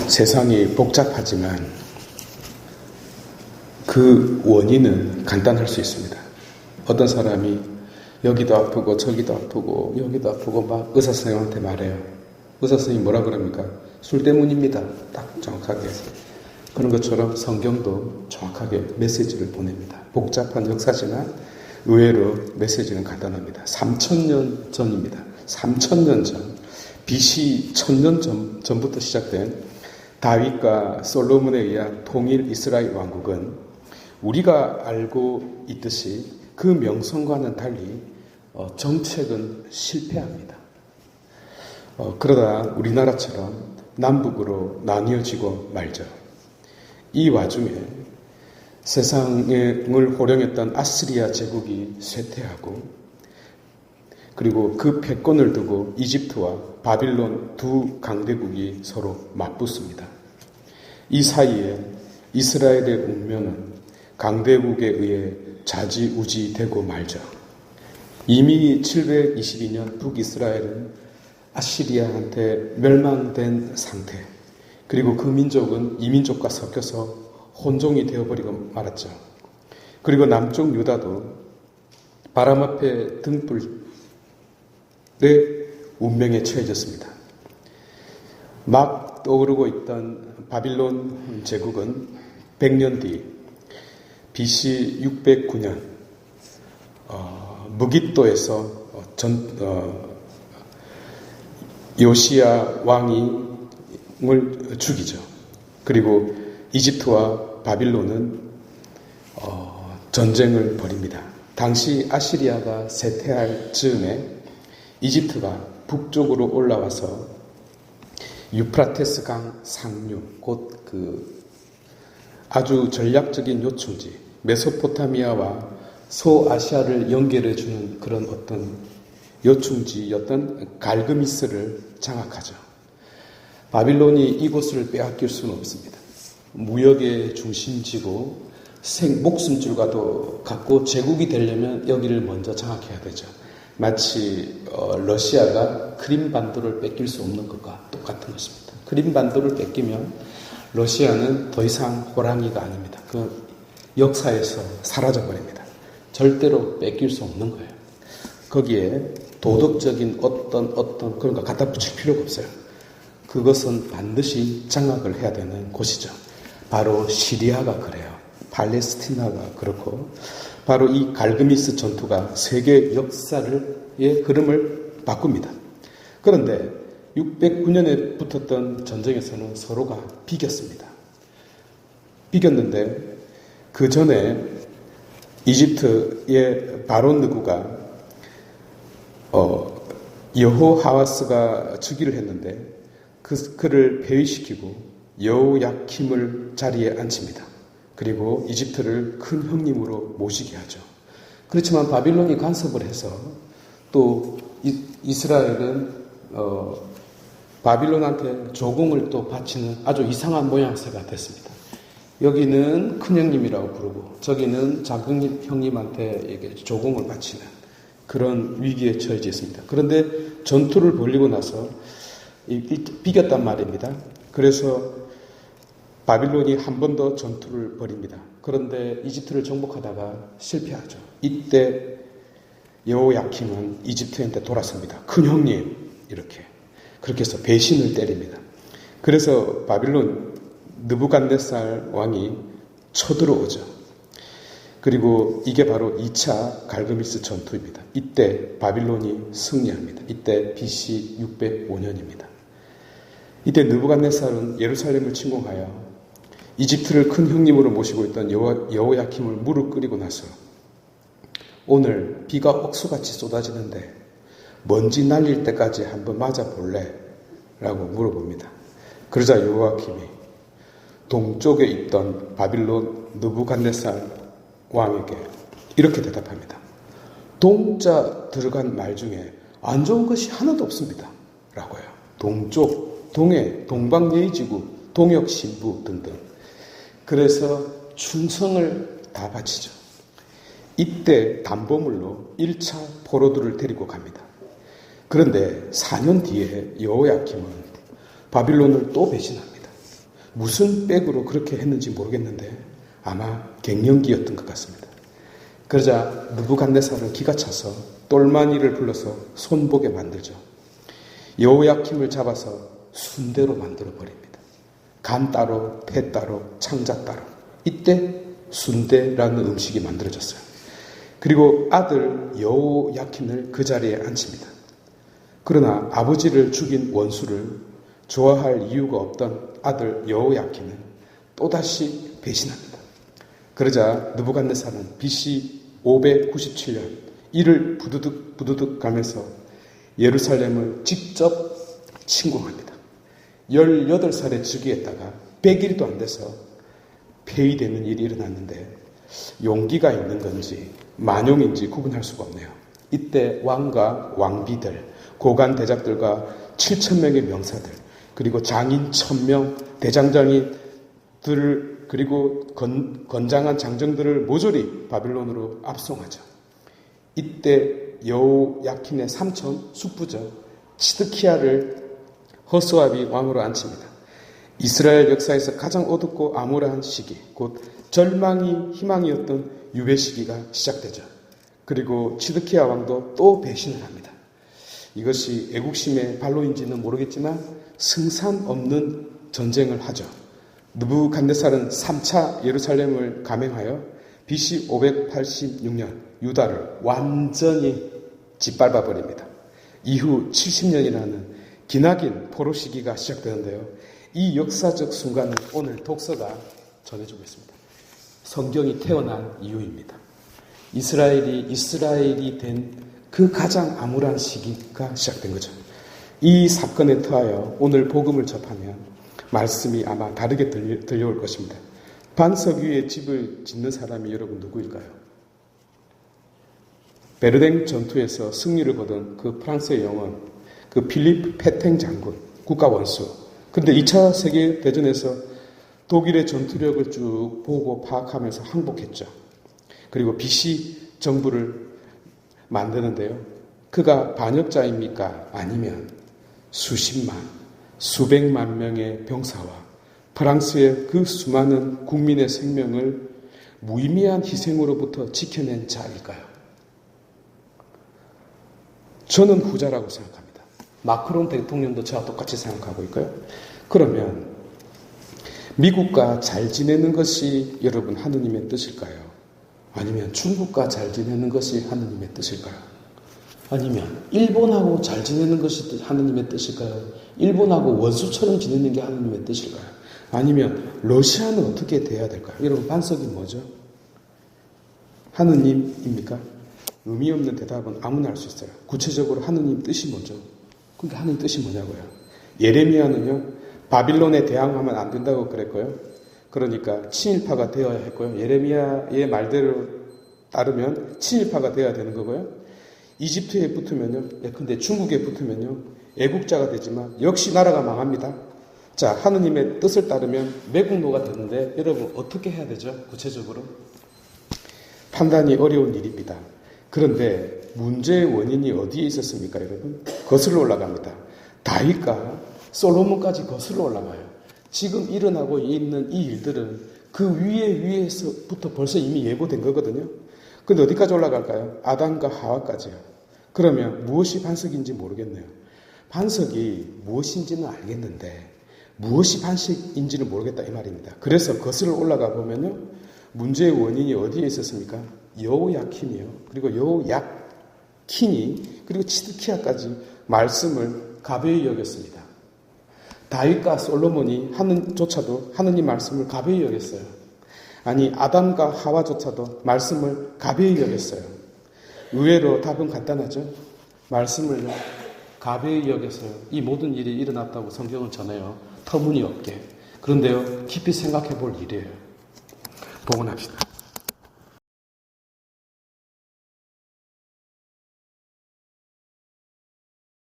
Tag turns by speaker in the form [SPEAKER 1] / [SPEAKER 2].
[SPEAKER 1] 세상이 복잡하지만 그 원인은 간단할 수 있습니다. 어떤 사람이 여기도 아프고 저기도 아프고 여기도 아프고 막 의사 선생님한테 말해요. 의사 선생님이 뭐라 그럽니까? 술 때문입니다. 딱 정확하게. 그런 것처럼 성경도 정확하게 메시지를 보냅니다. 복잡한 역사지만 의외로 메시지는 간단합니다. 3000년 전입니다. 3000년 전, BC 1000년 전부터 시작된 다윗과 솔로몬에 의한 통일 이스라엘 왕국은 우리가 알고 있듯이 그 명성과는 달리 정책은 실패합니다. 그러다 우리나라처럼 남북으로 나뉘어지고 말죠. 이 와중에 세상을 호령했던 아시리아 제국이 쇠퇴하고 그리고 그 패권을 두고 이집트와 바빌론 두 강대국이 서로 맞붙습니다. 이 사이에 이스라엘의 운명은 강대국에 의해 좌지우지되고 말죠. 이미 722년 북이스라엘은 아시리아한테 멸망된 상태, 그리고 그 민족은 이민족과 섞여서 혼종이 되어버리고 말았죠. 그리고 남쪽 유다도 바람 앞에 등불의 운명에 처해졌습니다. 막 떠오르고 있던 바빌론 제국은 100년 뒤 BC 609년 무깃도에서 요시야 왕을 죽이죠. 그리고 이집트와 바빌론은 전쟁을 벌입니다. 당시 아시리아가 쇠퇴할 즈음에 이집트가 북쪽으로 올라와서 유프라테스 강 상류, 곧 아주 전략적인 요충지, 메소포타미아와 소아시아를 연결해주는 그런 어떤 요충지였던 갈그미스를 장악하죠. 바빌론이 이곳을 빼앗길 수는 없습니다. 무역의 중심지고 목숨줄과도 같고 제국이 되려면 여기를 먼저 장악해야 되죠. 마치 러시아가 크림반도를 뺏길 수 없는 것과 똑같은 것입니다. 크림반도를 뺏기면 러시아는 더 이상 호랑이가 아닙니다. 그 역사에서 사라져버립니다. 절대로 뺏길 수 없는 거예요. 거기에 도덕적인 어떤 그런 거 갖다 붙일 필요가 없어요. 그것은 반드시 장악을 해야 되는 곳이죠. 바로 시리아가 그래요. 팔레스티나가 그렇고 바로 이 갈그미스 전투가 세계 역사의 흐름을 바꿉니다. 그런데 609년에 붙었던 전쟁에서는 서로가 비겼습니다. 비겼는데 그 전에 이집트의 바론 느구가 여호하와스가 즉위를 했는데 그를 폐위시키고 여호야킴을 자리에 앉힙니다. 그리고 이집트를 큰 형님으로 모시게 하죠. 그렇지만 바빌론이 간섭을 해서 또 이스라엘은 바빌론한테 조공을 또 바치는 아주 이상한 모양새가 됐습니다. 여기는 큰 형님이라고 부르고 저기는 작은 형님한테 조공을 바치는 그런 위기에 처해져 있습니다. 그런데 전투를 벌리고 나서 비겼단 말입니다. 그래서 바빌론이 한 번 더 전투를 벌입니다. 그런데 이집트를 정복하다가 실패하죠. 이때 여호야킴은 이집트한테 돌아섭니다. 큰 형님, 이렇게. 그렇게 해서 배신을 때립니다. 그래서 바빌론 느부갓네살 왕이 쳐들어오죠. 그리고 이게 바로 2차 갈그미스 전투입니다. 이때 바빌론이 승리합니다. 이때 BC 605년입니다. 이때 느부갓네살은 예루살렘을 침공하여 이집트를 큰 형님으로 모시고 있던 여호야킴을 무릎 꿇이고 나서 오늘 비가 억수같이 쏟아지는데 먼지 날릴 때까지 한번 맞아볼래? 라고 물어봅니다. 그러자 여호야킴이 동쪽에 있던 바빌론 느부갓네살 왕에게 이렇게 대답합니다. 동자 들어간 말 중에 안 좋은 것이 하나도 없습니다. 라고요. 동쪽, 동해, 동방예의지구, 동역신부 등등. 그래서 충성을 다 바치죠. 이때 담보물로 1차 포로들을 데리고 갑니다. 그런데 4년 뒤에 여호야킴은 바빌론을 또 배신합니다. 무슨 백으로 그렇게 했는지 모르겠는데 아마 갱년기였던 것 같습니다. 그러자 느부갓네살은 기가 차서 똘마니를 불러서 손보게 만들죠. 여호야킴을 잡아서 순대로 만들어 버립니다. 간 따로, 폐 따로, 창자 따로. 이때 순대라는 음식이 만들어졌어요. 그리고 아들 여호야킨을 그 자리에 앉힙니다. 그러나 아버지를 죽인 원수를 좋아할 이유가 없던 아들 여호야킨은 또다시 배신합니다. 그러자 느부갓네살은 BC 597년 이를 부두득 가면서 예루살렘을 직접 침공합니다. 18살에 즉위했다가 100일도 안 돼서 폐위되는 일이 일어났는데 용기가 있는 건지 만용인지 구분할 수가 없네요. 이때 왕과 왕비들, 고관 대작들과 7,000명의 명사들, 그리고 장인 1,000명, 대장장이들, 그리고 건장한 장정들을 모조리 바빌론으로 압송하죠. 이때 여호야킨의 삼촌 숙부죠. 시드키야를 허수아비 왕으로 앉힙니다. 이스라엘 역사에서 가장 어둡고 암울한 시기, 곧 절망이 희망이었던 유배 시기가 시작되죠. 그리고 시드키야 왕도 또 배신을 합니다. 이것이 애국심의 발로인지는 모르겠지만 승산 없는 전쟁을 하죠. 느부갓네살은 3차 예루살렘을 감행하여 BC 586년 유다를 완전히 짓밟아 버립니다. 이후 70년이라는 기나긴 포로 시기가 시작되는데요. 이 역사적 순간을 오늘 독서가 전해주고 있습니다. 성경이 태어난 이유입니다. 이스라엘이 된 그 가장 암울한 시기가 시작된 거죠. 이 사건에 더하여 오늘 복음을 접하면 말씀이 아마 다르게 들려올 것입니다. 반석 위에 집을 짓는 사람이 여러분 누구일까요? 베르댕 전투에서 승리를 거둔 그 프랑스의 영원, 그 필립 페탱 장군, 국가 원수. 그런데 2차 세계대전에서 독일의 전투력을 쭉 보고 파악하면서 항복했죠. 그리고 BC 정부를 만드는데요. 그가 반역자입니까? 아니면 수십만, 수백만 명의 병사와 프랑스의 그 수많은 국민의 생명을 무의미한 희생으로부터 지켜낸 자일까요? 저는 후자라고 생각합니다. 마크롱 대통령도 저와 똑같이 생각하고 있고요. 그러면 미국과 잘 지내는 것이 여러분 하느님의 뜻일까요? 아니면 중국과 잘 지내는 것이 하느님의 뜻일까요? 아니면 일본하고 잘 지내는 것이 하느님의 뜻일까요? 일본하고 원수처럼 지내는 게 하느님의 뜻일까요? 아니면 러시아는 어떻게 돼야 될까요? 여러분 반석이 뭐죠? 하느님입니까? 의미 없는 대답은 아무나 할 수 있어요. 구체적으로 하느님 뜻이 뭐죠? 그러니까 하느님 뜻이 뭐냐고요? 예레미야는요, 바빌론에 대항하면 안 된다고 그랬고요. 그러니까 친일파가 되어야 했고요. 예레미야의 말대로 따르면 친일파가 되어야 되는 거고요. 이집트에 붙으면요, 근데 중국에 붙으면요, 애국자가 되지만 역시 나라가 망합니다. 자, 하느님의 뜻을 따르면 매국노가 되는데 여러분 어떻게 해야 되죠? 구체적으로 판단이 어려운 일입니다. 그런데 문제의 원인이 어디에 있었습니까, 여러분? 거슬러 올라갑니다. 다윗과 솔로몬까지 거슬러 올라가요. 지금 일어나고 있는 이 일들은 그 위에서부터 벌써 이미 예고된 거거든요. 근데 어디까지 올라갈까요? 아담과 하와까지요. 그러면 무엇이 반석인지 모르겠네요. 반석이 무엇인지는 알겠는데 무엇이 반석인지는 모르겠다 이 말입니다. 그래서 거슬러 올라가 보면요, 문제의 원인이 어디에 있었습니까? 여호야킴이요. 그리고 여호야킨이 그리고 치드키야까지 말씀을 가벼이 여겼습니다. 다윗과 솔로몬이 조차도 하느님 말씀을 가벼이 여겼어요. 아니 아담과 하와조차도 말씀을 가벼이 여겼어요. 의외로 답은 간단하죠. 말씀을 가벼이 여겨서요. 이 모든 일이 일어났다고 성경은 전해요. 터무니없게. 그런데요, 깊이 생각해 볼 일이에요. 복원합시다.